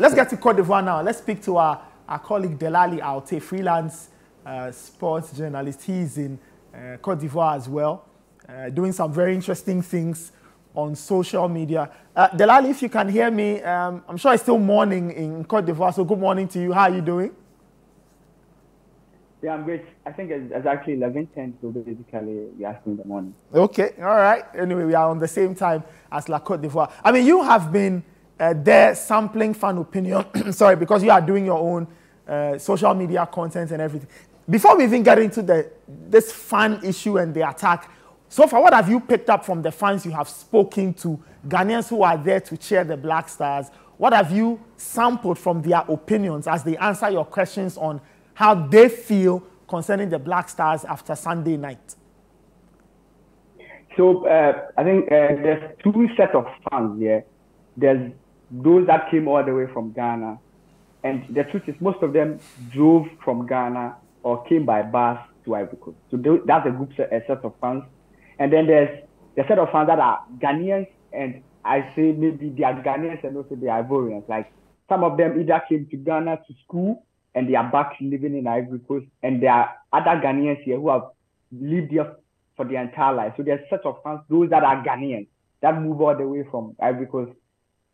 let's get to Cote d'Ivoire now. Let's speak to our colleague Delali Aute, freelance sports journalist. He's in Cote d'Ivoire as well, doing some very interesting things on social media. Delali, if you can hear me, I'm sure it's still morning in Cote d'Ivoire, so good morning to you. How are you doing? Yeah, I'm great. I think it's actually 11:10, so basically we are still in the morning. Okay, all right. Anyway, we are on the same time as La Cote d'Ivoire. I mean, you have been there sampling fan opinion, sorry, because you are doing your own social media content and everything. Before we even get into this fan issue and the attack, so far, what have you picked up from the fans you have spoken to, Ghanaians who are there to cheer the Black Stars? What have you sampled from their opinions as they answer your questions on how they feel concerning the Black Stars after Sunday night? So I think there's two sets of fans here. There's those that came all the way from Ghana. And the truth is most of them drove from Ghana or came by bus to Ivory Coast. So that's a set of fans. And then there's the set of fans that are Ghanaians, and I say maybe they are Ghanaians and also they are Ivorians. Like some of them either came to Ghana to school and they are back living in Ivory Coast, and there are other Ghanaians here who have lived here for their entire life. So there's a set of fans, those that are Ghanaians, that move all the way from Ivory Coast,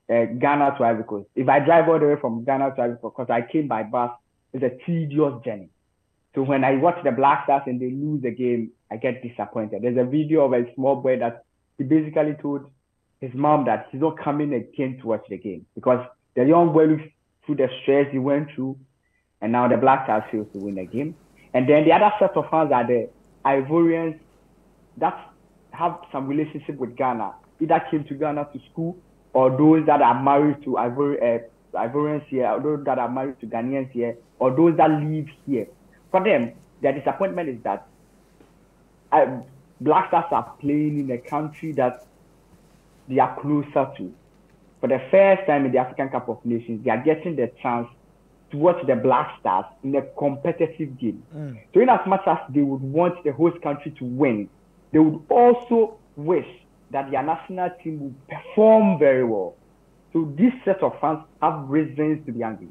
Ghana to Ivory Coast. If I drive all the way from Ghana to Ivory Coast, because I came by bus, it's a tedious journey. So when I watch the Black Stars and they lose the game, I get disappointed. There's a video of a small boy that he basically told his mom that he's not coming again to watch the game because the young boy looks through the stress he went through, and now the Black Stars fails to win the game. And then the other set of fans are the Ivorians that have some relationship with Ghana, either came to Ghana to school, or those that are married to Ivorians here, or those that are married to Ghanaians here, or those that live here. For them, their disappointment is that Black Stars are playing in a country that they are closer to. For the first time in the African Cup of Nations, they are getting the chance to watch the Black Stars in a competitive game. So in as much as they would want the host country to win, they would also wish that their national team would perform very well. So this set of fans have reasons to be angry,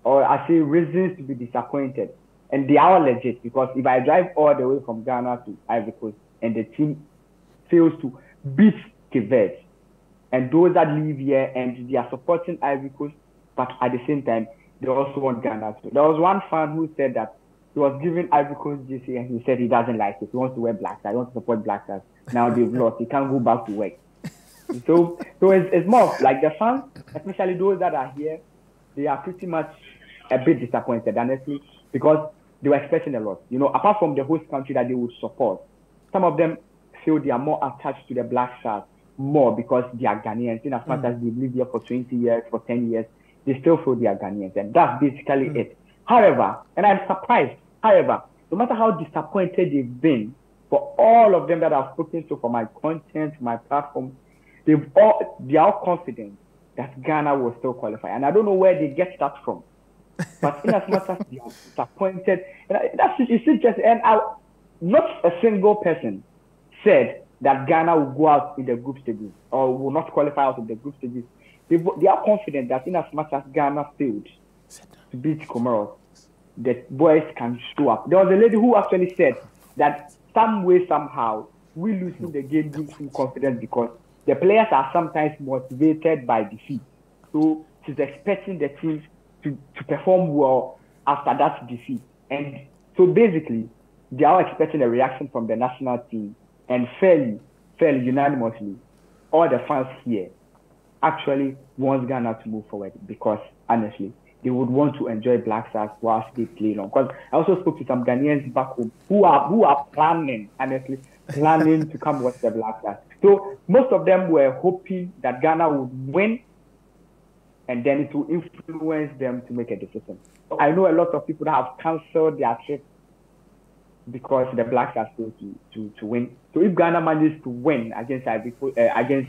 or I say reasons to be disappointed. And they are legit, because if I drive all the way from Ghana to Ivory Coast and the team fails to beat Cape Verde, and those that live here and they are supporting Ivory Coast, but at the same time, they also want Ghana too. There was one fan who said that he was giving Ivory Coast JC and he said he doesn't like it. He wants to wear Black Stars. He wants to support Black Stars. Now they've lost. He can't go back to work. So it's more like the fans, especially those that are here, they are pretty much a bit disappointed, honestly, because they were expecting a lot. You know, apart from the host country that they would support, some of them feel they are more attached to the Black Stars more because they are Ghanaians. In as much as they live here for 20 years, for 10 years, they still feel they are Ghanaians. And that's basically it. However, and I'm surprised, no matter how disappointed they've been, for all of them that I've spoken to for my content, my platform, they are all confident that Ghana will still qualify. And I don't know where they get that from. But in as much as they are disappointed, not a single person said that Ghana will go out in the group stages or will not qualify out of the group stages. They are confident that in as much as Ghana failed to beat Comoros, the boys can show up. There was a lady who actually said that some way, somehow, we losing the game gives him confidence because the players are sometimes motivated by defeat. So she's expecting the team to perform well after that defeat. And so basically, they are expecting a reaction from the national team, and fairly unanimously, all the fans here actually want Ghana to move forward because, honestly, they would want to enjoy Black Stars whilst they play long. Because I also spoke to some Ghanaians back home who are planning to come watch the Black Stars. So most of them were hoping that Ghana would win, and then it will influence them to make a decision. I know a lot of people that have cancelled their trip because the Black Stars failed to win. So if Ghana manages to win against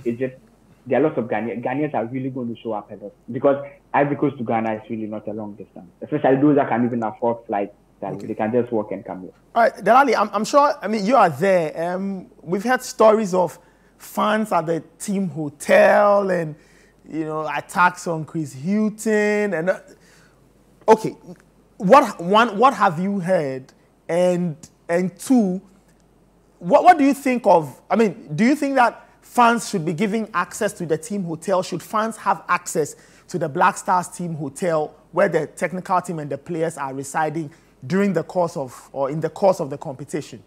Egypt, there are lots of Ghanaians are really going to show up a lot, because Ivory Coast to Ghana is really not a long distance, especially those that can even afford flights. They can just walk and come here. All right, Delali, I'm sure, I mean, you are there. We've heard stories of fans at the team hotel and, attacks on Chris Hughton and okay, what have you heard, and two, what do you think of? I mean, do you think that fans should be giving access to the team hotel? Should fans have access to the Black Stars team hotel where the technical team and the players are residing during the course of in the course of the competition?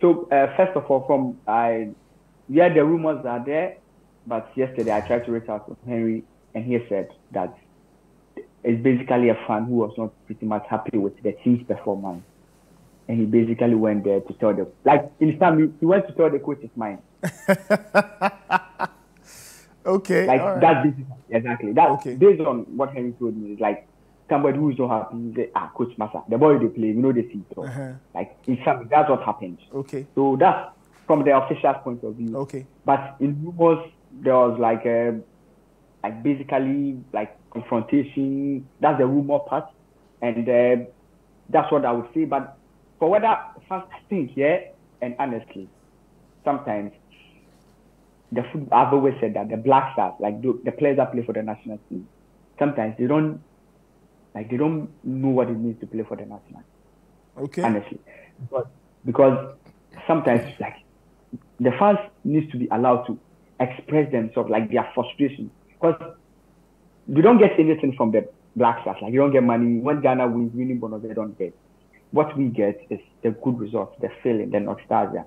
So first of all, the rumors are there, but yesterday I tried to reach out to Henry, and he said that it's basically a fan who was not pretty much happy with the team's performance, and he basically went there to tell in time he went to tell the coach his mind. Okay, that's exactly that. Okay. Based on what Henry told me, it's like somebody who is not happy. He said, Coach Massa, the boy they play, they see. So in some, that's what happened. Okay. So that's from the official point of view. Okay. But in rumors, there was basically confrontation. That's the rumor part, and that's what I would say. But for whether fans, I think, and honestly, sometimes I've always said that the Black Stars, the players that play for the national team, sometimes they don't know what it means to play for the national. Okay. Honestly, because sometimes the fans needs to be allowed to express themselves, their frustration, because they don't get anything from the Black Stars. You don't get money when Ghana wins, winning bonus. They don't get. What we get is the good results, the feeling, the nostalgia,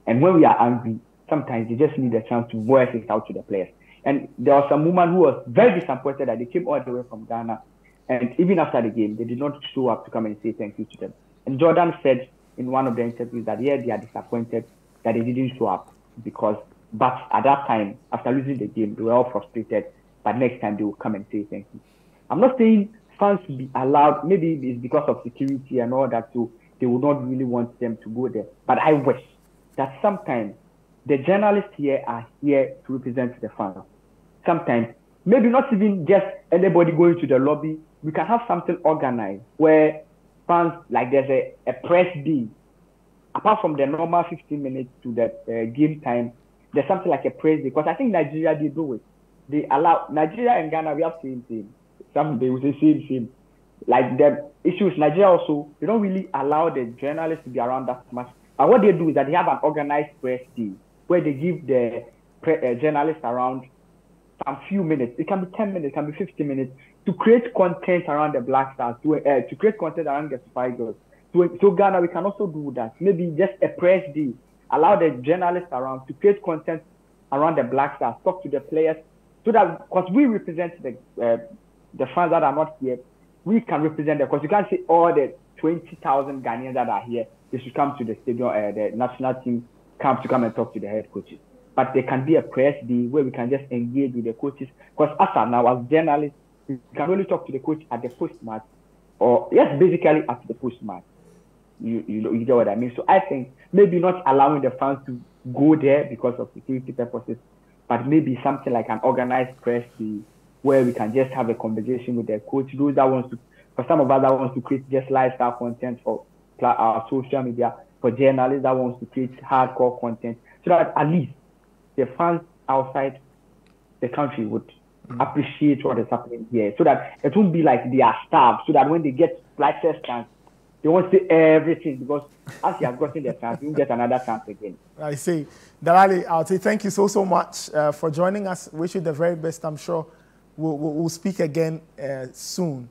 and when we are angry, sometimes you just need a chance to voice it out to the players. And there was a woman who was very disappointed that they came all the way from Ghana, and even after the game, they did not show up to come and say thank you to them. And Jordan said in one of the interviews that, they are disappointed that they didn't show up but at that time, after losing the game, they were all frustrated, but next time they will come and say thank you. I'm not saying fans should be allowed, maybe it's because of security and all that, so they would not really want them to go there. But I wish that sometimes the journalists here are here to represent the fans. Sometimes, maybe not even just anybody going to the lobby. We can have something organized where fans, there's a press day. Apart from the normal 15 minutes to the game time, there's something like a press day. Because I think Nigeria, they do it. They allow, Nigeria and Ghana, we have same thing. Some they will say same. The issue is Nigeria also, they don't really allow the journalists to be around that much. But what they do is that they have an organized press day where they give the journalists around some few minutes. It can be 10 minutes, it can be 15 minutes to create content around the Black Stars, to create content around the Super Eagles. So Ghana, we can also do that. Maybe just a press day. Allow the journalists around to create content around the Black Stars, talk to the players, so that, because we represent the fans that are not here, we can represent them. Because you can't say all the 20,000 Ghanaians that are here, they should come to the stadium, the national team camp to come and talk to the head coaches. But there can be a press day where we can just engage with the coaches. Because as journalists, we can only talk to the coach at the post-match, or basically at the post-match. You get what I mean? So I think maybe not allowing the fans to go there because of security purposes, but maybe something like an organized press day where we can just have a conversation with the coach. Those that wants to, for some of us that wants to create just lifestyle content for our social media, for journalists that wants to create hardcore content, so that at least the fans outside the country would appreciate what is happening here, so that it won't be like they are starved, so that when they get first chance, they won't say everything, because as you have gotten the chance, you will get another chance again. I see. Dalali, I'll say thank you so much for joining us. Wish you the very best. I'm sure we'll speak again soon.